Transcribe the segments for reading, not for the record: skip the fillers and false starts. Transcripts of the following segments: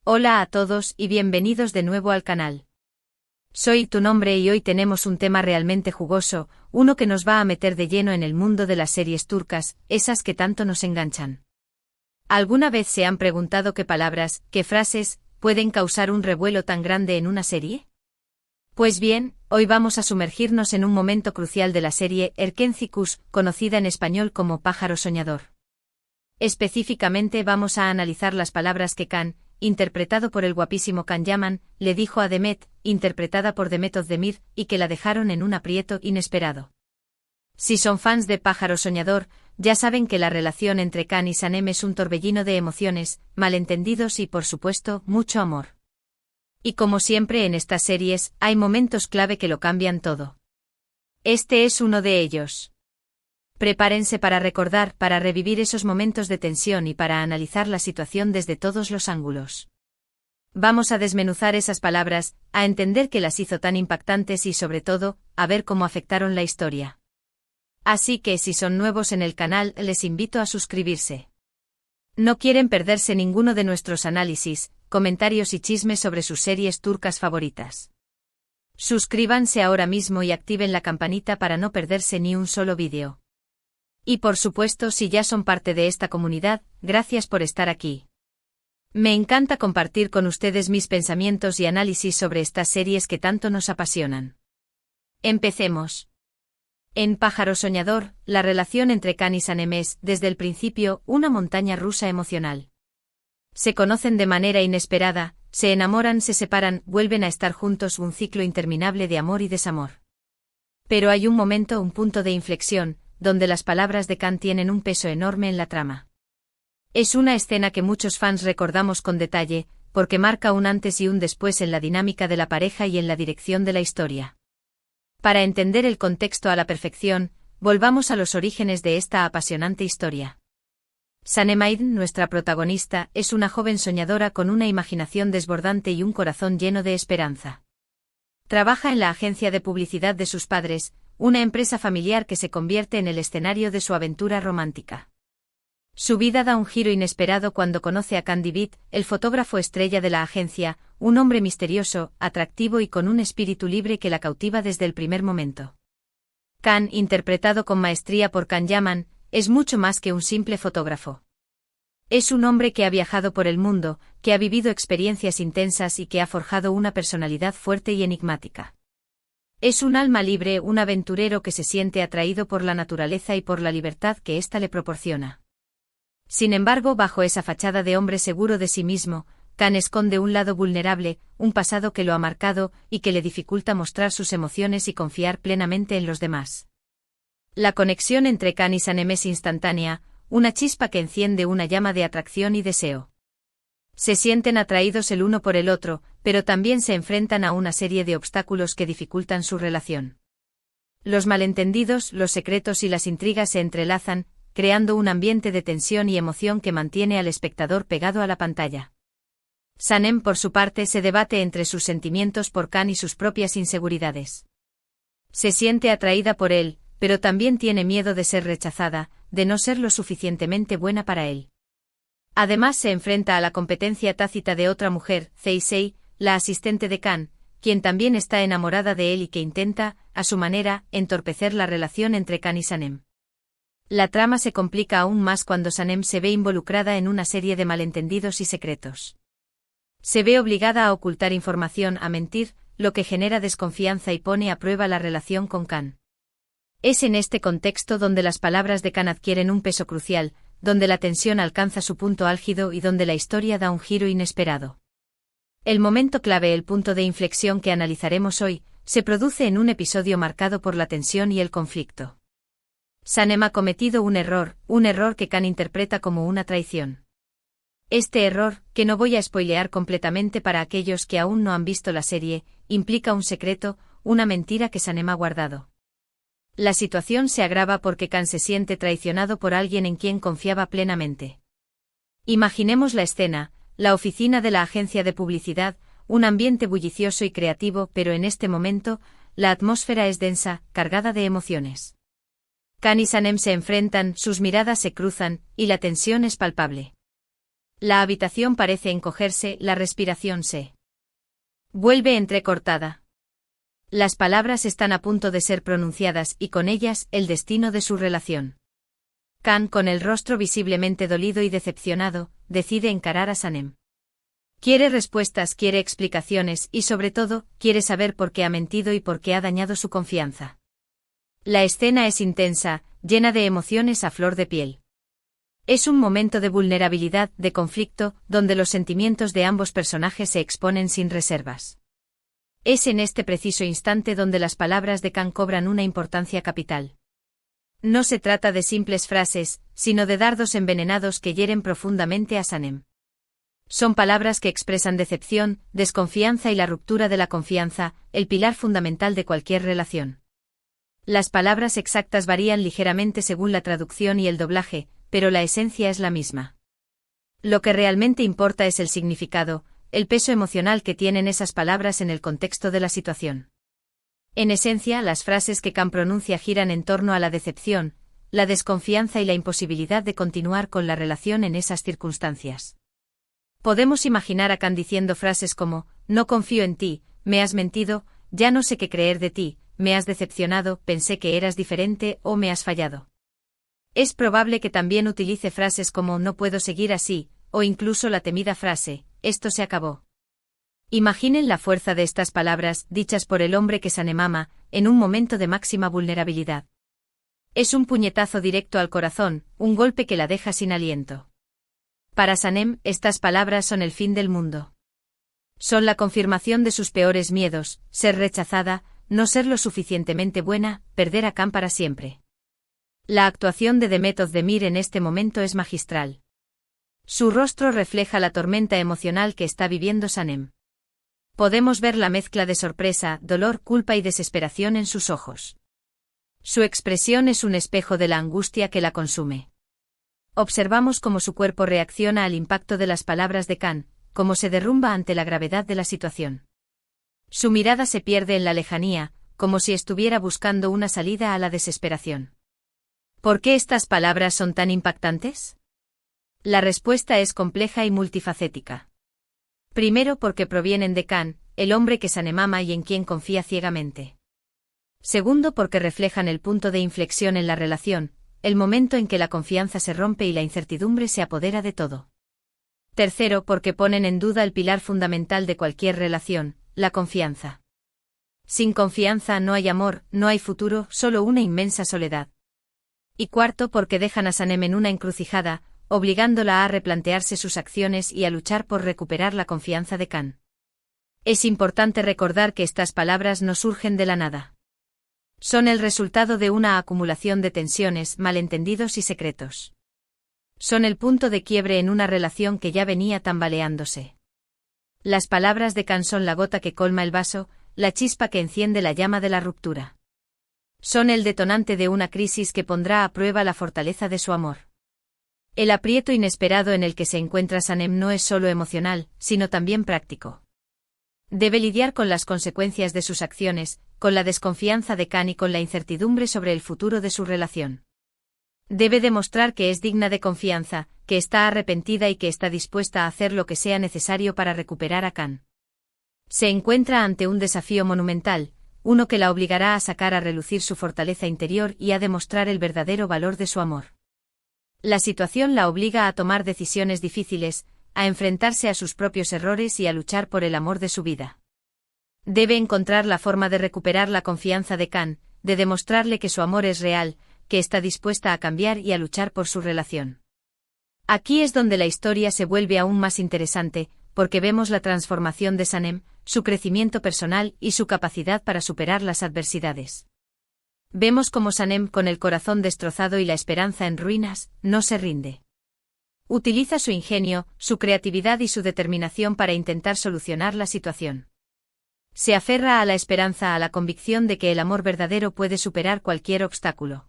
Hola a todos y bienvenidos de nuevo al canal. Soy tu nombre y hoy tenemos un tema realmente jugoso, uno que nos va a meter de lleno en el mundo de las series turcas, esas que tanto nos enganchan. ¿Alguna vez se han preguntado qué palabras, qué frases, pueden causar un revuelo tan grande en una serie? Pues bien, hoy vamos a sumergirnos en un momento crucial de la serie Erkenci Kuş, conocida en español como Pájaro Soñador. Específicamente vamos a analizar las palabras que Can, interpretado por el guapísimo Can Yaman, le dijo a Demet, interpretada por Demet Özdemir, y que la dejaron en un aprieto inesperado. Si son fans de Pájaro Soñador, ya saben que la relación entre Can y Sanem es un torbellino de emociones, malentendidos y por supuesto, mucho amor. Y como siempre en estas series, hay momentos clave que lo cambian todo. Este es uno de ellos. Prepárense para recordar, para revivir esos momentos de tensión y para analizar la situación desde todos los ángulos. Vamos a desmenuzar esas palabras, a entender qué las hizo tan impactantes y sobre todo, a ver cómo afectaron la historia. Así que si son nuevos en el canal, les invito a suscribirse. ¿No quieren perderse ninguno de nuestros análisis, comentarios y chismes sobre sus series turcas favoritas? Suscríbanse ahora mismo y activen la campanita para no perderse ni un solo vídeo. Y por supuesto, si ya son parte de esta comunidad, gracias por estar aquí. Me encanta compartir con ustedes mis pensamientos y análisis sobre estas series que tanto nos apasionan. Empecemos. En Pájaro Soñador, la relación entre Can y Sanem es, desde el principio, una montaña rusa emocional. Se conocen de manera inesperada, se enamoran, se separan, vuelven a estar juntos, un ciclo interminable de amor y desamor. Pero hay un momento, un punto de inflexión, donde las palabras de Can tienen un peso enorme en la trama. Es una escena que muchos fans recordamos con detalle, porque marca un antes y un después en la dinámica de la pareja y en la dirección de la historia. Para entender el contexto a la perfección, volvamos a los orígenes de esta apasionante historia. Sanem Aydin, nuestra protagonista, es una joven soñadora con una imaginación desbordante y un corazón lleno de esperanza. Trabaja en la agencia de publicidad de sus padres, una empresa familiar que se convierte en el escenario de su aventura romántica. Su vida da un giro inesperado cuando conoce a Can Divit, el fotógrafo estrella de la agencia, un hombre misterioso, atractivo y con un espíritu libre que la cautiva desde el primer momento. Can, interpretado con maestría por Can Yaman, es mucho más que un simple fotógrafo. Es un hombre que ha viajado por el mundo, que ha vivido experiencias intensas y que ha forjado una personalidad fuerte y enigmática. Es un alma libre, un aventurero que se siente atraído por la naturaleza y por la libertad que ésta le proporciona. Sin embargo, bajo esa fachada de hombre seguro de sí mismo, Can esconde un lado vulnerable, un pasado que lo ha marcado y que le dificulta mostrar sus emociones y confiar plenamente en los demás. La conexión entre Can y Sanem es instantánea, una chispa que enciende una llama de atracción y deseo. Se sienten atraídos el uno por el otro, pero también se enfrentan a una serie de obstáculos que dificultan su relación. Los malentendidos, los secretos y las intrigas se entrelazan, creando un ambiente de tensión y emoción que mantiene al espectador pegado a la pantalla. Sanem, por su parte, se debate entre sus sentimientos por Can y sus propias inseguridades. Se siente atraída por él, pero también tiene miedo de ser rechazada, de no ser lo suficientemente buena para él. Además se enfrenta a la competencia tácita de otra mujer, Zeysei, la asistente de Can, quien también está enamorada de él y que intenta, a su manera, entorpecer la relación entre Can y Sanem. La trama se complica aún más cuando Sanem se ve involucrada en una serie de malentendidos y secretos. Se ve obligada a ocultar información, a mentir, lo que genera desconfianza y pone a prueba la relación con Can. Es en este contexto donde las palabras de Can adquieren un peso crucial, donde la tensión alcanza su punto álgido y donde la historia da un giro inesperado. El momento clave, el punto de inflexión que analizaremos hoy, se produce en un episodio marcado por la tensión y el conflicto. Sanem ha cometido un error que Can interpreta como una traición. Este error, que no voy a spoilear completamente para aquellos que aún no han visto la serie, implica un secreto, una mentira que Sanem ha guardado. La situación se agrava porque Can se siente traicionado por alguien en quien confiaba plenamente. Imaginemos la escena, la oficina de la agencia de publicidad, un ambiente bullicioso y creativo, pero en este momento, la atmósfera es densa, cargada de emociones. Can y Sanem se enfrentan, sus miradas se cruzan, y la tensión es palpable. La habitación parece encogerse, la respiración se vuelve entrecortada. Las palabras están a punto de ser pronunciadas y con ellas el destino de su relación. Kan, con el rostro visiblemente dolido y decepcionado, decide encarar a Sanem. Quiere respuestas, quiere explicaciones y sobre todo, quiere saber por qué ha mentido y por qué ha dañado su confianza. La escena es intensa, llena de emociones a flor de piel. Es un momento de vulnerabilidad, de conflicto, donde los sentimientos de ambos personajes se exponen sin reservas. Es en este preciso instante donde las palabras de Kan cobran una importancia capital. No se trata de simples frases, sino de dardos envenenados que hieren profundamente a Sanem. Son palabras que expresan decepción, desconfianza y la ruptura de la confianza, el pilar fundamental de cualquier relación. Las palabras exactas varían ligeramente según la traducción y el doblaje, pero la esencia es la misma. Lo que realmente importa es el significado, el peso emocional que tienen esas palabras en el contexto de la situación. En esencia, las frases que Kan pronuncia giran en torno a la decepción, la desconfianza y la imposibilidad de continuar con la relación en esas circunstancias. Podemos imaginar a Kan diciendo frases como, no confío en ti, me has mentido, ya no sé qué creer de ti, me has decepcionado, pensé que eras diferente o me has fallado. Es probable que también utilice frases como no puedo seguir así, o incluso la temida frase, esto se acabó. Imaginen la fuerza de estas palabras, dichas por el hombre que Sanem ama, en un momento de máxima vulnerabilidad. Es un puñetazo directo al corazón, un golpe que la deja sin aliento. Para Sanem, estas palabras son el fin del mundo. Son la confirmación de sus peores miedos, ser rechazada, no ser lo suficientemente buena, perder a Kan para siempre. La actuación de Demet Özdemir en este momento es magistral. Su rostro refleja la tormenta emocional que está viviendo Sanem. Podemos ver la mezcla de sorpresa, dolor, culpa y desesperación en sus ojos. Su expresión es un espejo de la angustia que la consume. Observamos cómo su cuerpo reacciona al impacto de las palabras de Kan, cómo se derrumba ante la gravedad de la situación. Su mirada se pierde en la lejanía, como si estuviera buscando una salida a la desesperación. ¿Por qué estas palabras son tan impactantes? La respuesta es compleja y multifacética. Primero porque provienen de Kan, el hombre que Sanem ama y en quien confía ciegamente. Segundo porque reflejan el punto de inflexión en la relación, el momento en que la confianza se rompe y la incertidumbre se apodera de todo. Tercero porque ponen en duda el pilar fundamental de cualquier relación, la confianza. Sin confianza no hay amor, no hay futuro, solo una inmensa soledad. Y cuarto porque dejan a Sanem en una encrucijada, obligándola a replantearse sus acciones y a luchar por recuperar la confianza de Kan. Es importante recordar que estas palabras no surgen de la nada. Son el resultado de una acumulación de tensiones, malentendidos y secretos. Son el punto de quiebre en una relación que ya venía tambaleándose. Las palabras de Kan son la gota que colma el vaso, la chispa que enciende la llama de la ruptura. Son el detonante de una crisis que pondrá a prueba la fortaleza de su amor. El aprieto inesperado en el que se encuentra Sanem no es solo emocional, sino también práctico. Debe lidiar con las consecuencias de sus acciones, con la desconfianza de Kan y con la incertidumbre sobre el futuro de su relación. Debe demostrar que es digna de confianza, que está arrepentida y que está dispuesta a hacer lo que sea necesario para recuperar a Kan. Se encuentra ante un desafío monumental, uno que la obligará a sacar a relucir su fortaleza interior y a demostrar el verdadero valor de su amor. La situación la obliga a tomar decisiones difíciles, a enfrentarse a sus propios errores y a luchar por el amor de su vida. Debe encontrar la forma de recuperar la confianza de Kan, de demostrarle que su amor es real, que está dispuesta a cambiar y a luchar por su relación. Aquí es donde la historia se vuelve aún más interesante, porque vemos la transformación de Sanem, su crecimiento personal y su capacidad para superar las adversidades. Vemos cómo Sanem, con el corazón destrozado y la esperanza en ruinas, no se rinde. Utiliza su ingenio, su creatividad y su determinación para intentar solucionar la situación. Se aferra a la esperanza, a la convicción de que el amor verdadero puede superar cualquier obstáculo.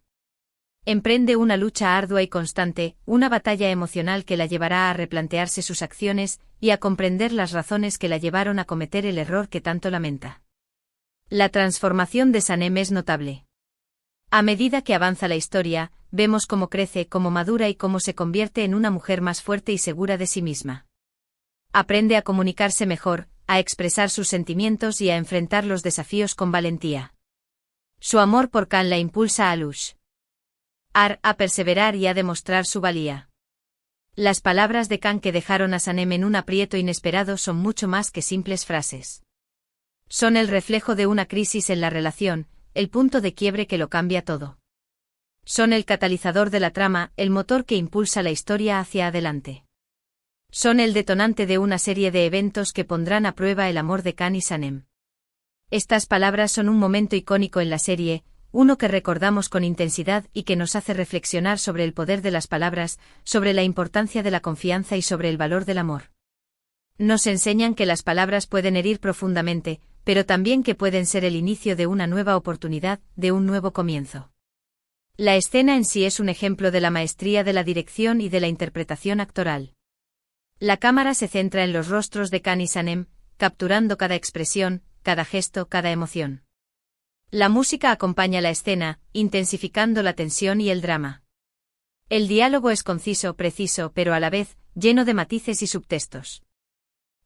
Emprende una lucha ardua y constante, una batalla emocional que la llevará a replantearse sus acciones y a comprender las razones que la llevaron a cometer el error que tanto lamenta. La transformación de Sanem es notable. A medida que avanza la historia, vemos cómo crece, cómo madura y cómo se convierte en una mujer más fuerte y segura de sí misma. Aprende a comunicarse mejor, a expresar sus sentimientos y a enfrentar los desafíos con valentía. Su amor por Kan la impulsa a luchar, a perseverar y a demostrar su valía. Las palabras de Kan que dejaron a Sanem en un aprieto inesperado son mucho más que simples frases. Son el reflejo de una crisis en la relación, el punto de quiebre que lo cambia todo. Son el catalizador de la trama, el motor que impulsa la historia hacia adelante. Son el detonante de una serie de eventos que pondrán a prueba el amor de Kan y Sanem. Estas palabras son un momento icónico en la serie, uno que recordamos con intensidad y que nos hace reflexionar sobre el poder de las palabras, sobre la importancia de la confianza y sobre el valor del amor. Nos enseñan que las palabras pueden herir profundamente, pero también que pueden ser el inicio de una nueva oportunidad, de un nuevo comienzo. La escena en sí es un ejemplo de la maestría de la dirección y de la interpretación actoral. La cámara se centra en los rostros de Kan y Sanem, capturando cada expresión, cada gesto, cada emoción. La música acompaña la escena, intensificando la tensión y el drama. El diálogo es conciso, preciso, pero a la vez, lleno de matices y subtextos.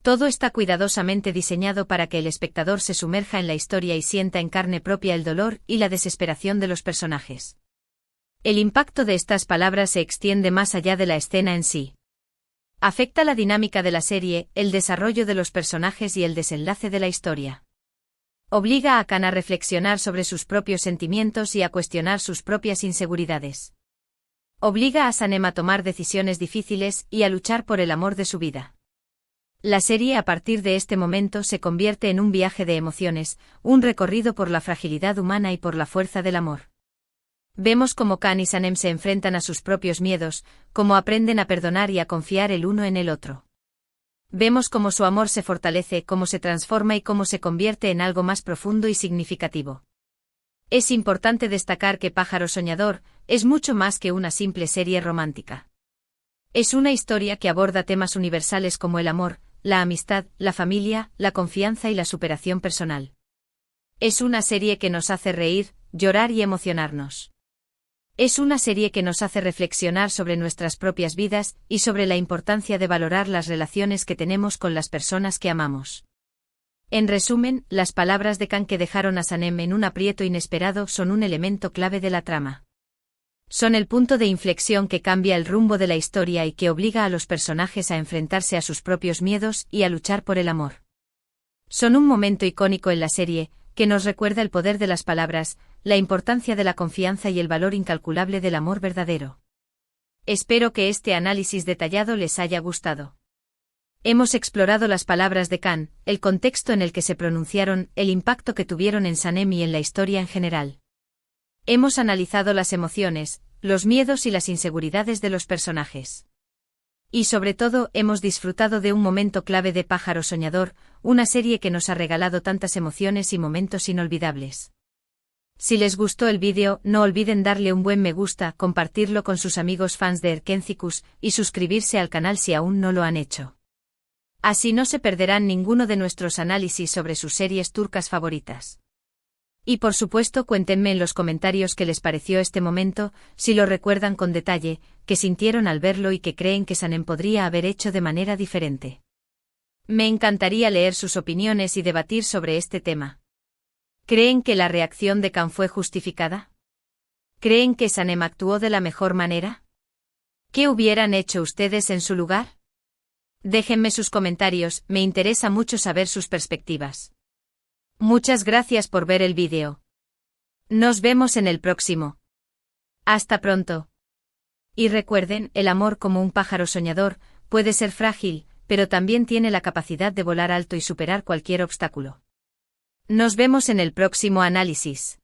Todo está cuidadosamente diseñado para que el espectador se sumerja en la historia y sienta en carne propia el dolor y la desesperación de los personajes. El impacto de estas palabras se extiende más allá de la escena en sí. Afecta la dinámica de la serie, el desarrollo de los personajes y el desenlace de la historia. Obliga a Kan a reflexionar sobre sus propios sentimientos y a cuestionar sus propias inseguridades. Obliga a Sanem a tomar decisiones difíciles y a luchar por el amor de su vida. La serie a partir de este momento se convierte en un viaje de emociones, un recorrido por la fragilidad humana y por la fuerza del amor. Vemos cómo Kan y Sanem se enfrentan a sus propios miedos, cómo aprenden a perdonar y a confiar el uno en el otro. Vemos cómo su amor se fortalece, cómo se transforma y cómo se convierte en algo más profundo y significativo. Es importante destacar que Pájaro Soñador es mucho más que una simple serie romántica. Es una historia que aborda temas universales como el amor, la amistad, la familia, la confianza y la superación personal. Es una serie que nos hace reír, llorar y emocionarnos. Es una serie que nos hace reflexionar sobre nuestras propias vidas y sobre la importancia de valorar las relaciones que tenemos con las personas que amamos. En resumen, las palabras de Kan que dejaron a Sanem en un aprieto inesperado son un elemento clave de la trama. Son el punto de inflexión que cambia el rumbo de la historia y que obliga a los personajes a enfrentarse a sus propios miedos y a luchar por el amor. Son un momento icónico en la serie, que nos recuerda el poder de las palabras, la importancia de la confianza y el valor incalculable del amor verdadero. Espero que este análisis detallado les haya gustado. Hemos explorado las palabras de Kan, el contexto en el que se pronunciaron, el impacto que tuvieron en Sanem y en la historia en general. Hemos analizado las emociones, los miedos y las inseguridades de los personajes. Y sobre todo, hemos disfrutado de un momento clave de Pájaro Soñador, una serie que nos ha regalado tantas emociones y momentos inolvidables. Si les gustó el vídeo, no olviden darle un buen me gusta, compartirlo con sus amigos fans de Erkentzikos y suscribirse al canal si aún no lo han hecho. Así no se perderán ninguno de nuestros análisis sobre sus series turcas favoritas. Y por supuesto cuéntenme en los comentarios qué les pareció este momento, si lo recuerdan con detalle, qué sintieron al verlo y qué creen que Sanem podría haber hecho de manera diferente. Me encantaría leer sus opiniones y debatir sobre este tema. ¿Creen que la reacción de Kan fue justificada? ¿Creen que Sanem actuó de la mejor manera? ¿Qué hubieran hecho ustedes en su lugar? Déjenme sus comentarios, me interesa mucho saber sus perspectivas. Muchas gracias por ver el vídeo. Nos vemos en el próximo. Hasta pronto. Y recuerden, el amor como un pájaro soñador, puede ser frágil, pero también tiene la capacidad de volar alto y superar cualquier obstáculo. Nos vemos en el próximo análisis.